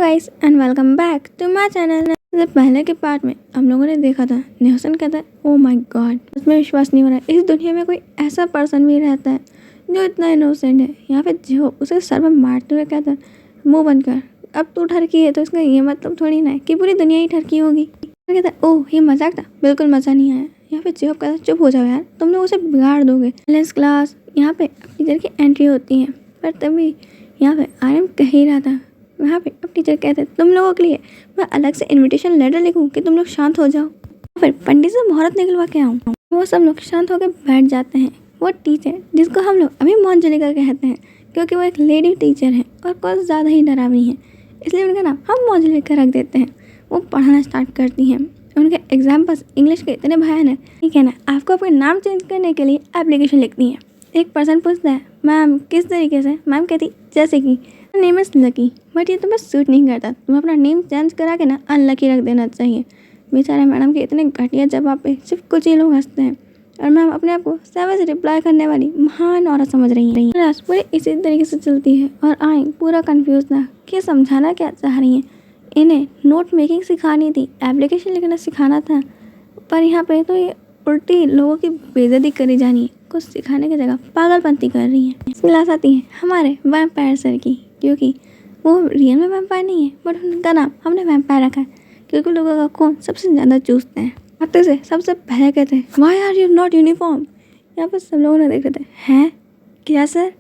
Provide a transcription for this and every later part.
Guys and welcome back to my channel. पहले के part में हम लोगों ने देखा था निहसन कहता है ओ माय गॉड, उसमें विश्वास नहीं हो रहा है इस दुनिया में कोई ऐसा पर्सन भी रहता है जो इतना इनोसेंट है। यहाँ पे जो उसे सर में मारते हुए कहता है मुंह बंद कर, अब तू ठरकी है तो इसका ये मतलब थोड़ी ना है कि पूरी दुनिया ही ठरकी होगी। कहता है ओह ये मजाक था, बिल्कुल मजा नहीं आया। यहाँ पे जो कहता है चुप हो जाओ यार, तुम लोग उसे बिगाड़ दोगे। बैलेंस क्लास यहाँ पे टीचर की एंट्री होती है, पर तभी यहाँ पे आर्यन कह ही रहा था। वहाँ पे अब टीचर कहते हैं तुम लोगों के लिए मैं अलग से इनविटेशन लेटर लिखूं कि तुम लोग शांत हो जाओ, फिर पंडित से मुहूर्त निकलवा के आऊँ। वो सब लोग शांत होकर बैठ जाते हैं। वो टीचर जिसको हम लोग अभी मोंजलिका कहते हैं क्योंकि वो एक लेडी टीचर है और कुछ ज़्यादा ही डरावनी है, इसलिए उनका नाम हम मोंजलिका रख देते हैं। वो पढ़ाना स्टार्ट करती हैं। उनके एग्जाम्पल्स इंग्लिश के इतने भयानक, ठीक है ना, आपको अपना नाम चेंज करने के लिए एप्लीकेशन लिखनी है। एक पर्सन पूछता है मैम किस तरीके से, मैम कहती जैसे कि नेम इज़ लकी बट ये तुम्हें सूट नहीं करता, तुम्हें अपना नेम चेंज करा के ना अनलकी रख देना चाहिए। बेचारे मैडम के इतने घटिया जवाब पे सिर्फ कुछ ही लोग हंसते हैं और मैम अपने आप को सेवा से रिप्लाई करने वाली महान औरत समझ रही हैं। क्लास पूरी इसी तरीके से चलती है और आई पूरा कंफ्यूज था कि समझाना क्या चाह रही हैं। इन्हें नोट मेकिंग सिखानी थी, एप्लीकेशन लिखना सिखाना था, पर यहाँ पे तो ये उल्टी लोगों की बेइज्जती करी जानी है। कुछ सिखाने की जगह पागलपंती कर रही हैं। क्लास आती है हमारे वैम्पायर सर की, क्योंकि वो रियल में वैम्पायर नहीं है बट उनका नाम हमने वैम्पायर रखा है क्योंकि लोगों का खून सबसे ज़्यादा चूसते हैं। आते से सबसे पहले कहते हैं why are you not uniform. यहाँ पर सब लोगों ने देख रहे थे हैं क्या सर।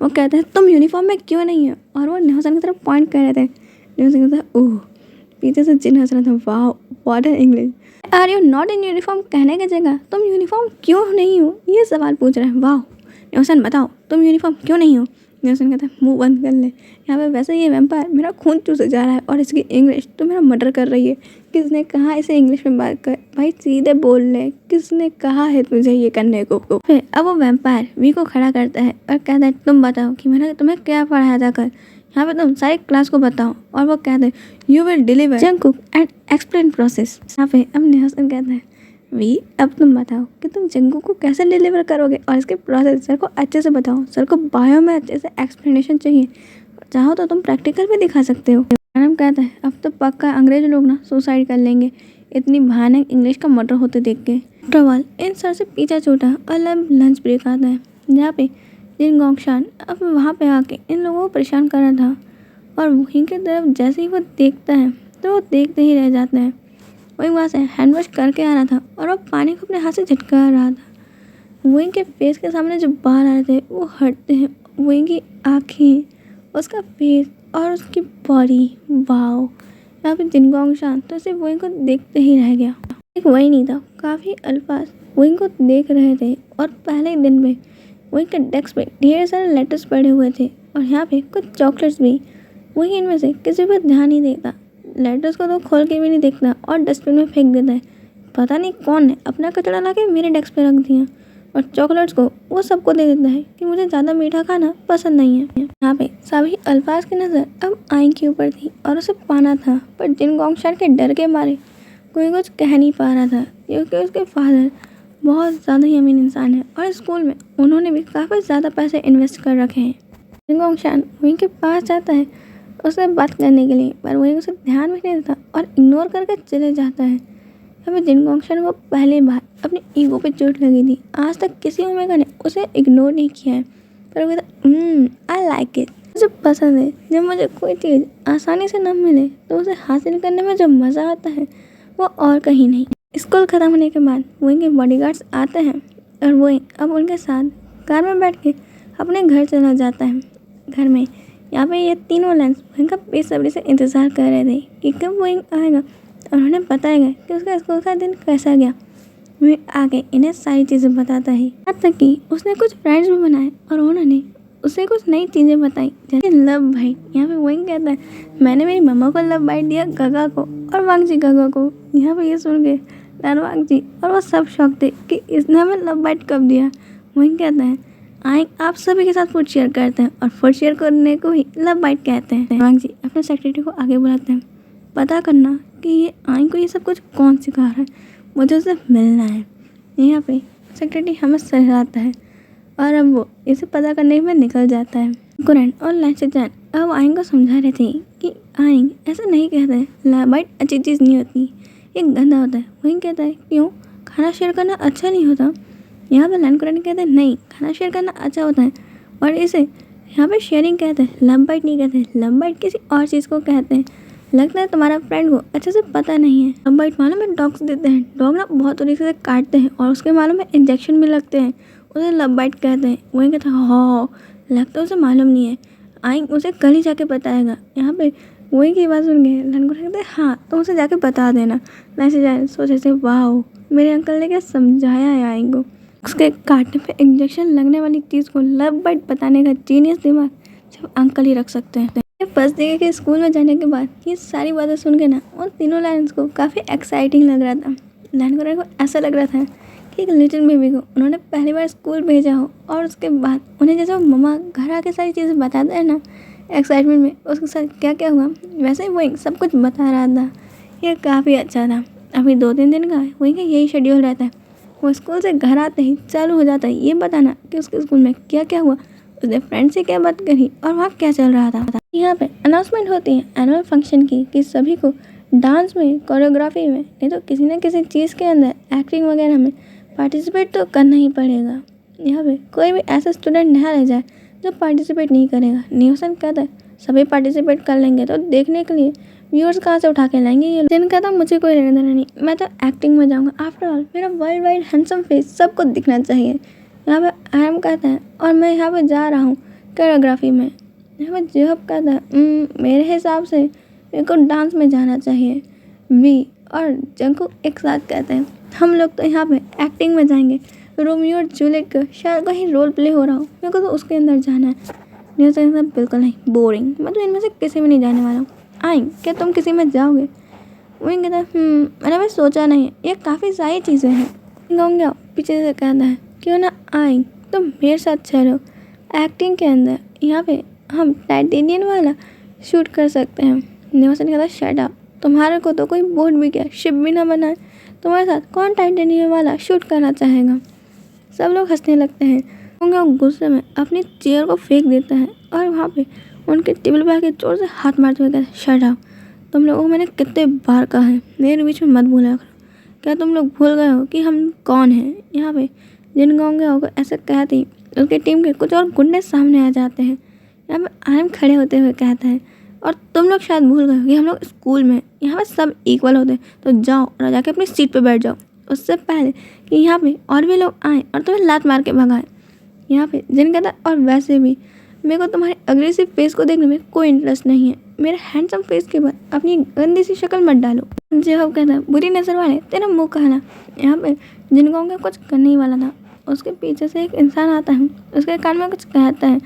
वो कहते हैं तुम यूनिफॉर्म में क्यों नहीं हो, और वो निहसन की तरफ पॉइंट कर रहे थे। निहसन कहता है ओह, पीछे से जिन हंस रहा था वाह what an English. Are you not in uniform कहने की जगह तुम यूनिफॉर्म क्यों नहीं हो ये सवाल पूछ रहे हैं। वाह निहसन बताओ तुम यूनिफॉर्म क्यों नहीं हो। निहसन कहता है मुंह बंद कर ले, यहाँ पे वैसे ये वैम्पायर मेरा खून चूसे जा रहा है और इसकी इंग्लिश तो मेरा मर्डर कर रही है। किसने कहा इसे इंग्लिश में बात कर, भाई सीधे बोल ले, किसने कहा है तुझे ये करने को। फिर अब वो वैम्पायर वी को खड़ा करता है और कहता है तुम बताओ कि मैंने तुम्हें क्या पढ़ाया था कल, यहाँ पे तुम सारी क्लास को बताओ। और वो कहते हैं you will deliver Jungkook and explain process. यहाँ पे अब निहसन कहता है वी अब तुम बताओ कि तुम जंगकुक को कैसे डिलीवर करोगे और इसके प्रोसेस सर को अच्छे से बताओ। सर को बायो में अच्छे से एक्सप्लेनेशन चाहिए, चाहो तो तुम प्रैक्टिकल भी दिखा सकते हो। मैडम कहता है अब तो पक्का अंग्रेज लोग ना सुसाइड कर लेंगे इतनी भयानक इंग्लिश का मर्डर होते देख के। ट्रवल इन सर से पीछा छूटा और लंच ब्रेक आता है जहाँ पे जिन गोंगशान अब वहाँ पे आके इन लोगों को परेशान कर रहा था और वहीं की तरफ जैसे ही वो देखता है तो वो देखते ही रह जाता है। वहीं वहाँ से हैंड वॉश करके आ रहा था और वो पानी को अपने हाथ से झटका रहा था। वहीं के फेस के सामने जो बाल आ रहे थे वो हटते हैं, वहीं की आँखें, उसका फेस और उसकी बॉडी, वाओ। यहाँ पे जिन गोंगशान तो सिर्फ वहीं को देखते ही रह गया। एक वही नहीं था, काफ़ी अल्फाज वहीं को देख रहे थे और पहले ही दिन में वहीं के डेस्क पे ढेर सारे लेटर्स पड़े हुए थे और यहाँ पे कुछ चॉकलेट्स भी। वहीं इनमें से किसी पर ध्यान नहीं देता, लेटर्स को तो खोल के भी नहीं देखता और डस्टबिन में फेंक देता है। पता नहीं कौन ने अपना कचरा ला के मेरे डेस्क पे रख दिया और चॉकलेट्स को वो सबको दे देता है कि मुझे ज़्यादा मीठा खाना पसंद नहीं है। यहाँ पे सभी अल्फाज की नज़र अब आई के ऊपर थी और उसे पाना था, पर जिन गोंगशान के डर के मारे कोई कुछ कह नहीं पा रहा था क्योंकि उसके फादर बहुत ज़्यादा ही अमीर इंसान है और स्कूल में उन्होंने भी काफ़ी ज़्यादा पैसे इन्वेस्ट कर रखे हैं। जिन गोंगशान वहीं के पास जाता है उससे बात करने के लिए, पर वही उसे ध्यान भी नहीं देता और इग्नोर करके चले जाता है। अभी जिन गोंगशान को पहली बार अपनी ईगो पे चोट लगी थी, आज तक किसी ओमेगा ने उसे इग्नोर नहीं किया है, पर वो कहता आई लाइक इट, मुझे पसंद है। जब मुझे कोई चीज़ आसानी से न मिले तो उसे हासिल करने में जो मज़ा आता है वो और कहीं नहीं। स्कूल ख़त्म होने के बाद वहीं के बॉडीगार्ड्स आते हैं और वही अब उनके साथ कार में बैठ के अपने घर चला जाता है। घर में यहाँ पे ये तीनों लेंस वहीं का बेसब्री से इंतज़ार कर रहे थे कि कब वहीं आएगा और उन्हें बताएगा कि उसका स्कूल का दिन कैसा गया। वहीं आके इन्हें सारी चीज़ें बताता है, यहाँ तक कि उसने कुछ फ्रेंड्स भी बनाए और उन्होंने उसे कुछ नई चीज़ें बताई जैसे लव बाइट। यहाँ पे वही कहता है मैंने मेरी मम्मा को लव बाइट दिया गगा को और वांगजी गगा को। यहाँ पे ये सुन के वांग जी और वो सब शौक थे कि इसने हमें लव बाइट कब दिया। वही कहता है आई आप सभी के साथ फूड शेयर करते हैं और फूड शेयर करने को ही लव बाइट कहते हैं। वांग जी अपने सेक्रेटरी को आगे बुलाते हैं, पता करना कि ये आई को ये सब कुछ कौन सिखा रहा है, मुझे उससे मिलना है। यहाँ पे सेक्रेटरी हमें सहलाता है और अब वो इसे पता करने में निकल जाता है। कुरैन और लैंशजान अब आई को समझा रहे थे कि आइंग ऐसा नहीं कहता है, लाइट अच्छी चीज़ नहीं होती, ये गंदा होता है। वहीं कहता है क्यों, खाना शेयर करना अच्छा नहीं होता। यहाँ पे लैंड कहते हैं नहीं, खाना शेयर करना अच्छा होता है, और इसे यहाँ पे शेयरिंग कहते हैं, लव बाइट नहीं कहते हैं। लव बाइट किसी और चीज़ को कहते हैं। लगता है तुम्हारा फ्रेंड को अच्छे से पता नहीं है। लव बाइट मालूम है डॉग्स देते हैं, डॉग ना बहुत तरीके से काटते हैं और उसके मालूम है इंजेक्शन भी लगते हैं, उसे लव बाइट कहते हैं। वहीं कहते हैं हाँ, लगता है उसे मालूम नहीं है, आइंग उसे कल ही जाके बताएगा। यहाँ पे वही की बात सुन के लंगूर कहते हैं हाँ तो उसे जाके बता देना। ऐसे जाए सोचे से वाह, मेरे अंकल ने क्या समझाया है आइंग को। उसके काटने पे इंजेक्शन लगने वाली चीज़ को लव बाइट बताने का जीनियस दिमाग सिर्फ अंकल ही रख सकते हैं। फर्स्ट डे के स्कूल में जाने के बाद ये सारी बातें सुन के ना उन तीनों लायंस को काफ़ी एक्साइटिंग लग रहा था। लैंड को ऐसा लग रहा था कि एक लिटिल बेबी को उन्होंने पहली बार स्कूल भेजा हो, और उसके बाद उन्हें जैसे मम्मा घर आके सारी चीज़ें बताते हैं ना एक्साइटमेंट में, उसके साथ क्या क्या हुआ वैसे ही वही सब कुछ बता रहा था। ये काफ़ी अच्छा था। अभी 2-3 दिन का वही का यही शेड्यूल रहता है। वो स्कूल से घर आते ही चालू हो जाता है ये बताना कि उसके स्कूल में क्या क्या हुआ, उसने फ्रेंड से क्या बात करी और वहाँ क्या चल रहा था। यहाँ पे अनाउंसमेंट होती है एनुअल फंक्शन की कि सभी को डांस में, कोरियोग्राफी में, नहीं तो किसी न किसी चीज़ के अंदर एक्टिंग वगैरह में पार्टिसिपेट तो करना ही पड़ेगा। यहाँ पे कोई भी ऐसा स्टूडेंट नहीं रह जाए जो पार्टिसिपेट नहीं करेगा। न्यूसन कहता है सभी पार्टिसिपेट कर लेंगे तो देखने के लिए व्यूअर्स कहाँ से उठा के लाएंगे। ये जिन कहता मुझे कोई लेना देना नहीं, मैं तो एक्टिंग में जाऊँगा। आफ्टर ऑल मेरा वर्ल्ड वाइड हैंडसम फेस सबको दिखना चाहिए। यहाँ पे आयम कहता है और मैं यहाँ पे जा रहा हूँ कोरियोग्राफी में। यहाँ पे जेहब कहता है मेरे हिसाब से मेरे को डांस में जाना चाहिए। वी और जंकू एक साथ कहते हैं हम लोग तो यहाँ पे एक्टिंग में जाएंगे। रोमियो और जूलियट का शायद कहीं रोल प्ले हो रहा हो, मेरे को तो उसके अंदर जाना है। न्यूज़ बिल्कुल नहीं, बोरिंग, मैं तो इनमें से किसी में नहीं जाने वाला हूँ। आइंग क्या तुम किसी में जाओगे? वही कहता है मैंने भी सोचा नहीं है, ये काफ़ी सारी चीज़ें हैं। गाऊंगा पीछे से कहता है क्यों ना आइंग तुम मेरे साथ चलो एक्टिंग के अंदर, यहाँ पे हम टाइटेनियम वाला शूट कर सकते हैं। न्यूसन कहता है शट अप, तुम्हारे को तो कोई बोट भी क्या शिप भी ना बनाए, तुम्हारे साथ कौन टाइटेनियम वाला शूट करना चाहेगा। सब लोग हंसने लगते हैं। होंगे गुस्से में अपनी चेयर को फेंक देता है और वहाँ पे उनके टेबल पे आके जोर से हाथ मारते हुए कहता है शट अप, तुम लोगों को मैंने कितने बार कहा है मेरे बीच में मत बोला करो। क्या तुम लोग भूल गए हो कि हम कौन हैं? यहाँ पे जिन गाँव होगा ऐसा कहते ही उसकी टीम के कुछ और गुंडे सामने आ जाते हैं। यहाँ पे आयम खड़े होते हुए कहता है और तुम लोग शायद भूल गए हो कि हम लोग स्कूल में यहाँ पे सब इक्वल होते हैं, तो जाओ और जाके अपनी सीट पे बैठ जाओ, उससे पहले कि यहाँ पे और भी लोग आए और तुम्हें लात मार के भगाए। यहाँ पे जिन कहता है और वैसे भी मेरे को तुम्हारे अग्रेसिव फेस को देखने में कोई इंटरेस्ट नहीं है, मेरे हैंडसम फेस के बाद अपनी गंदी सी शक्ल मत डालो। जेहब कहता है बुरी नज़र वाले तेरा मुँह कहना। यहाँ पे जिन गाँव कुछ करने ही वाला था, उसके पीछे से एक इंसान आता है, उसके कान में कुछ कहता है,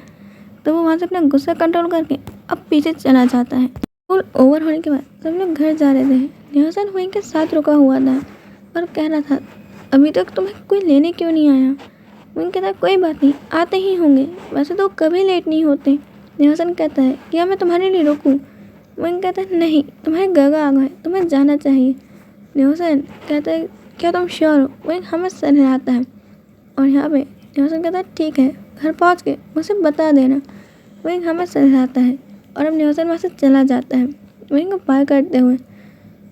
तो वो वहाँ से अपना गुस्सा कंट्रोल करके अब पीछे चला जाता है। स्कूल ओवर होने के बाद सब लोग घर जा रहे थे। न्यूसन वहीं के साथ रुका हुआ था और कह रहा था अभी तक तुम्हें कोई लेने क्यों नहीं आया? वहीं कहता है कोई बात नहीं, आते ही होंगे, वैसे तो कभी लेट नहीं होते। न्यूसन कहता है क्या मैं तुम्हारे लिए रुकूं? वहीं कहता है नहीं, तुम्हारे गगा आ गए, तुम्हें जाना चाहिए। न्यूसन कहता है क्या तुम श्योर हो? वहीं हमें सर हिलाता है और यहाँ पे न्यूसन कहता है ठीक है, घर पहुँच के मुझे बता देना। वहीं हमें सर हिलाता है और अब न्यूसन वहाँ से चला जाता है विंग को बाय करते हुए।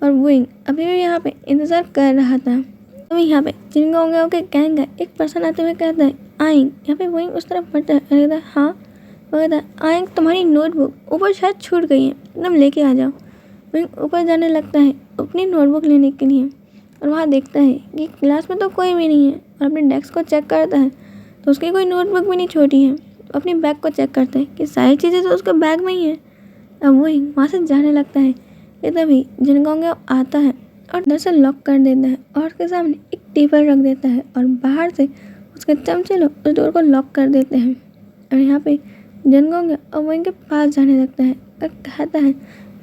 और विंग अभी भी यहाँ पे इंतज़ार कर रहा था। तो यहाँ पे जिन गाँव के गैंग का एक पर्सन आते हुए कहता है आइंग। यहाँ पे विंग उस तरफ बढ़ता है, कहता है हाँ। वो कहता है आइंग तुम्हारी नोटबुक ऊपर शायद छूट गई है, एकदम लेके आ जाओ। विंग ऊपर जाने लगता है अपनी नोटबुक लेने के लिए और वहाँ देखता है कि क्लास में तो कोई भी नहीं है और अपने डेस्क को चेक करता है तो उसकी कोई नोटबुक भी नहीं छोटी है। अपनी बैग को चेक करते हैं कि सारी चीज़ें तो उसके बैग में ही है। अब वही वहाँ से जाने लगता है कि तभी जिन गाँव आता है और अंदर से लॉक कर देता है और उसके सामने एक टेबल रख देता है और बाहर से उसके चमचे लोग उस डोर को लॉक कर देते हैं। और यहाँ पे जिन गाँव और वहीं के पास जाने लगता है और कहता है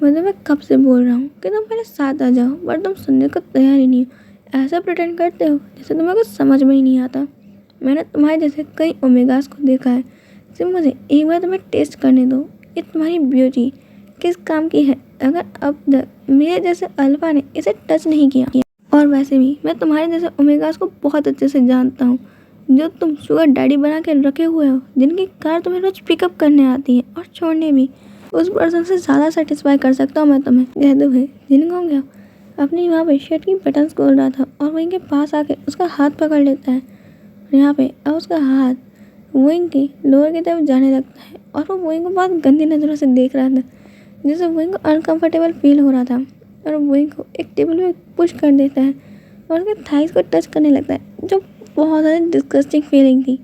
मैं तुम्हें कब से बोल रहा हूँ कि तुम पहले साथ आ जाओ, बट तुम सुनने को तैयार ही नहीं हो। ऐसा प्रिटेंड करते हो जैसे तुम्हें कुछ समझ में ही नहीं आता। मैंने तुम्हारे जैसे कई ओमेगास को देखा है, सिर्फ मुझे एक बार तुम्हें टेस्ट करने दो, ये तुम्हारी ब्यूटी किस काम की है अगर अब तक मेरे जैसे अल्फा ने इसे टच नहीं किया। और वैसे भी मैं तुम्हारे जैसे ओमेगास को बहुत अच्छे से जानता हूँ, जो तुम शुगर डैडी बना के रखे हुए हो, जिनकी कार तुम्हें रोज पिकअप करने आती है और छोड़ने भी। उस पर्सन से ज़्यादा सेटिस्फाई कर सकता हूँ मैं तुम्हें, कहते हुए जिन गंगया अपनी वहाँ पे शर्ट की बटन्स खोल रहा था और वहीं के पास आके उसका हाथ पकड़ लेता है। यहाँ पे अब उसका हाथ वहीं की लोअर की तरफ जाने लगता है और वो वहीं को बहुत गंदी नज़रों से देख रहा था, जिससे वहीं को अनकंफर्टेबल फील हो रहा था। और वहीं को एक टेबल पे पुश कर देता है और उसके थाइस को टच करने लगता है, जो बहुत ज़्यादा डिस्गस्टिंग फीलिंग थी।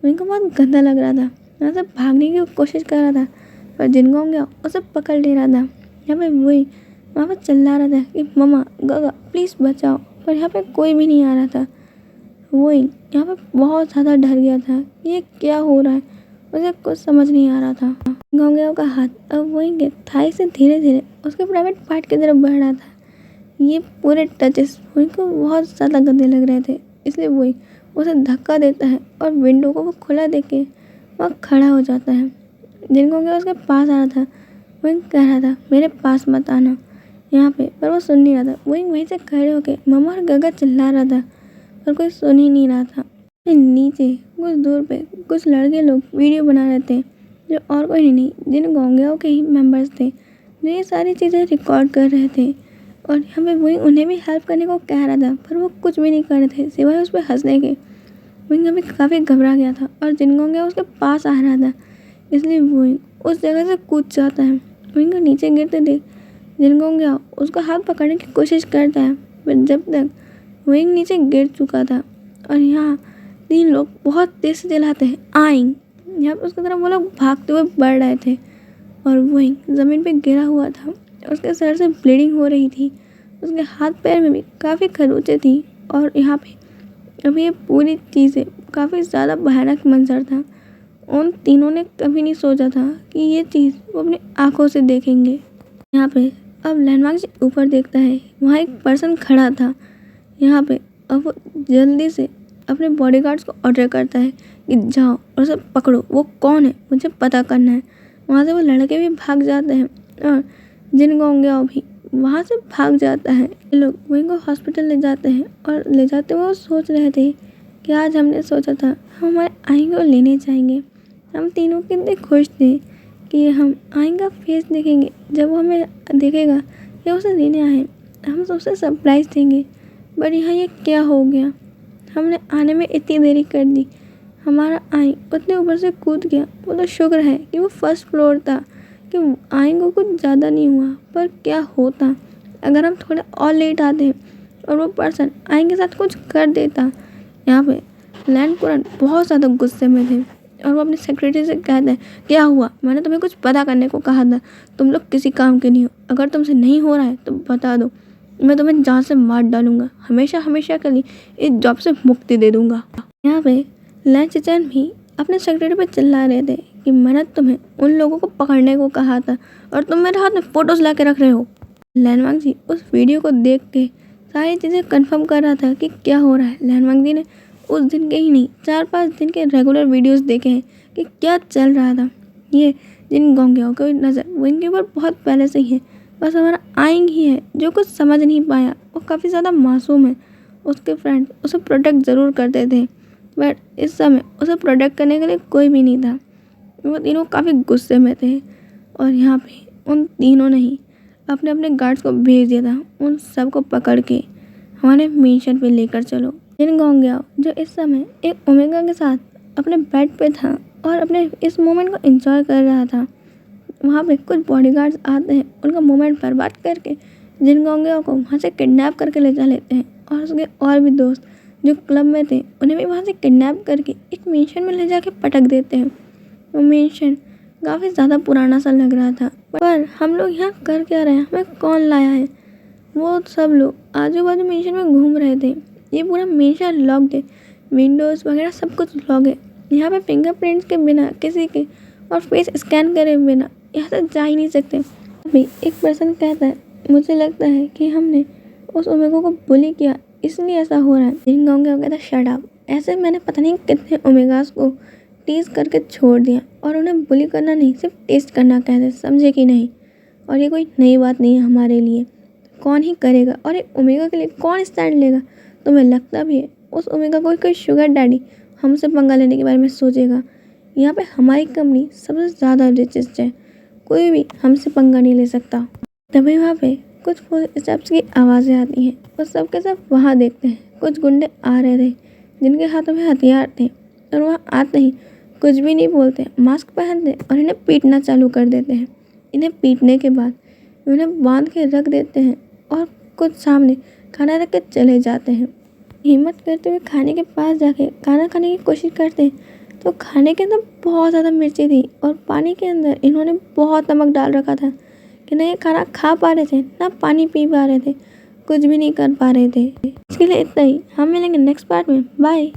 वहीं को बहुत गंदा लग रहा था। यहाँ से भागने की कोशिश कर रहा था पर जिन गंगया उसे पकड़ ले रहा था। यहाँ पे वही वहाँ पर चिल्ला रहा था कि मम्मा गगा प्लीज़ बचाओ, पर यहाँ पे कोई भी नहीं आ रहा था। वही यहाँ पे बहुत ज़्यादा डर गया था कि ये क्या हो रहा है, उसे कुछ समझ नहीं आ रहा था। गंगया का हाथ अब वहीं के थाई से धीरे धीरे उसके प्राइवेट पार्ट की तरफ बढ़ रहा था। ये पूरे टचेस वहीं को बहुत ज़्यादा गंदे लग रहे थे, इसलिए वही उसे धक्का देता है और विंडो को वो खुला देख के वहाँ खड़ा हो जाता है। जिन गंगया उसके पास आ रहा था, वहीं कह रहा था मेरे पास मत आना यहाँ पे, पर वो सुन नहीं रहा था। वहीं से खड़े होके मम्मा और गगा चिल्ला रहा था पर कोई सुन ही नहीं रहा था। नीचे कुछ दूर पे कुछ लड़के लोग वीडियो बना रहे थे, जो और कोई नहीं जिन गंगयाओं के ही मेंबर्स थे, जो ये सारी चीज़ें रिकॉर्ड कर रहे थे। और यहाँ पे वही उन्हें भी हेल्प करने को कह रहा था, पर वो कुछ भी नहीं कर रहे थे सिवाय उस पर हंसने के। वहीं अभी काफ़ी घबरा गया था और जिन गंगया उसके पास आ रहा था, इसलिए वही उस जगह से कूद जाता है। वहीं को नीचे गिरते देख जिन गंगया उसका हाथ पकड़ने की कोशिश करता है, पर जब तक वहीं नीचे गिर चुका था। और यहाँ 3 लोग बहुत तेज से चिल्लाते हैं आइंग। यहाँ पर उसकी तरफ वो लोग भागते हुए बढ़ रहे थे और वहीं ज़मीन पे गिरा हुआ था। उसके सर से ब्लीडिंग हो रही थी, उसके हाथ पैर में भी काफ़ी खरोंचें थी। और यहाँ पे अभी ये पूरी चीज़ें काफ़ी ज़्यादा भयानक मंजर था। उन तीनों ने कभी नहीं सोचा था कि ये चीज़ वो अपनी आंखों से देखेंगे। यहाँ पे अब लैंडमार्क से ऊपर देखता है, वहाँ एक पर्सन खड़ा था। यहाँ पे अब वो जल्दी से अपने बॉडीगार्ड्स को ऑर्डर करता है कि जाओ और उसे पकड़ो, वो कौन है मुझे पता करना है। वहाँ से वो लड़के भी भाग जाते हैं और जिन गंगया भी वहाँ से भाग जाता है। ये लोग वहीं को हॉस्पिटल ले जाते हैं और ले जाते हुए वो सोच रहे थे कि आज हमने सोचा था हम हमारे आएंगे और लेने जाएंगे। हम तीनों कितने खुश थे कि हम आएंगे फेस देखेंगे, जब वो हमें देखेगा या उसे लेने आए हम सबसे सरप्राइज़ देंगे। बट यहाँ ये क्या हो गया, हमने आने में इतनी देरी कर दी, हमारा आई उतने ऊपर से कूद गया। वो तो शुक्र है कि वो फर्स्ट फ्लोर था, कि आई को कुछ ज़्यादा नहीं हुआ। पर क्या होता अगर हम थोड़ा और लेट आते और वो पर्सन आई के साथ कुछ कर देता। यहाँ पे लैंड कुरन बहुत ज़्यादा गुस्से में थे और वो अपने सेक्रेटरी से कहते हैं क्या हुआ, मैंने तुम्हें कुछ पता करने को कहा था, तुम लोग किसी काम के नहीं हो, अगर तुमसे नहीं हो रहा है तो बता दो, मैं तुम्हें जान से मार डालूंगा, हमेशा हमेशा के लिए इस जॉब से मुक्ति दे दूंगा। यहाँ पे लैंड चिचन भी अपने सेक्रेटरी पे चिल्ला रहे थे कि मैंने तुम्हें उन लोगों को पकड़ने को कहा था और तुम मेरे हाथ में फ़ोटोज़ ला के रख रहे हो। लैंडमार्क जी उस वीडियो को देख के सारी चीज़ें कंफर्म कर रहा था कि क्या हो रहा है। लैंडमार्क जी ने उस दिन के ही नहीं 4-5 दिन के रेगुलर वीडियोस देखे हैं कि क्या चल रहा था। ये जिन गंगयाओं की नज़र वो इनके ऊपर बहुत पहले से ही है, बस हमारा आइंग ही है जो कुछ समझ नहीं पाया। वो काफ़ी ज़्यादा मासूम है, उसके फ्रेंड उसे प्रोटेक्ट ज़रूर करते थे बट इस समय उसे प्रोटेक्ट करने के लिए कोई भी नहीं था। वो तीनों काफ़ी गुस्से में थे और यहाँ पे उन तीनों ने ही अपने अपने गार्ड्स को भेज दिया था, उन सब को पकड़ के हमारे मिशन पे लेकर चलो। जिन गंगया जो इस समय एक ओमेगा के साथ अपने बेड पे था और अपने इस मोमेंट को एंजॉय कर रहा था, वहाँ पे कुछ बॉडीगार्ड्स आते हैं, उनका मोमेंट बर्बाद करके जिन गंगया को वहाँ से किडनैप करके ले जा लेते हैं। और उसके और भी दोस्त जो क्लब में थे उन्हें भी वहाँ से किडनैप करके एक मेंशन में ले जाके पटक देते हैं। वो मेंशन काफ़ी ज़्यादा पुराना सा लग रहा था, पर हम लोग यहाँ कर क्या रहे हैं, हमें कौन लाया है। वो सब लोग आजू बाजू मेंशन में घूम रहे थे। ये पूरा मेंशन लॉक्ड है, विंडोज़ वगैरह सब कुछ लॉक है। यहाँ पे फिंगरप्रिंट्स के बिना किसी के और फेस स्कैन करे बिना यहाँ से जा ही नहीं सकते। अभी एक पर्सन कहता है मुझे लगता है कि हमने उस ओमेगा को बुली किया इसलिए ऐसा हो रहा है। जिन गंगया कहता है शट अप, ऐसे मैंने पता नहीं कितने ओमेगास को टीज करके छोड़ दिया और उन्हें बुली करना नहीं सिर्फ टेस्ट करना कहते, समझे कि नहीं। और ये कोई नई बात नहीं है हमारे लिए, कौन ही करेगा और एक ओमेगा के लिए कौन स्टैंड लेगा। तुम्हें लगता भी है उस ओमेगा कोई शुगर डैडी हमसे पंगा लेने के बारे में सोचेगा। यहाँ पे हमारी कंपनी सबसे ज़्यादा रिचेस्ट है, कोई भी हमसे पंगा नहीं ले सकता। तभी वहाँ पे कुछ फुटस्टेप्स की आवाज़ें आती हैं और सबके सब वहाँ देखते हैं। कुछ गुंडे आ रहे थे जिनके हाथों में हथियार थे और वहाँ आते ही कुछ भी नहीं बोलते, मास्क पहनते और इन्हें पीटना चालू कर देते हैं। इन्हें पीटने के बाद उन्हें बांध के रख देते हैं और कुछ सामने खाना रख के चले जाते हैं। हिम्मत करते हुए खाने के पास जाके खाना खाने की कोशिश करते हैं तो खाने के अंदर बहुत ज़्यादा मिर्ची थी और पानी के अंदर इन्होंने बहुत नमक डाल रखा था कि ना ये खाना खा पा रहे थे ना पानी पी पा रहे थे, कुछ भी नहीं कर पा रहे थे। इसके लिए इतना ही, हम मिलेंगे नेक्स्ट पार्ट में। बाय।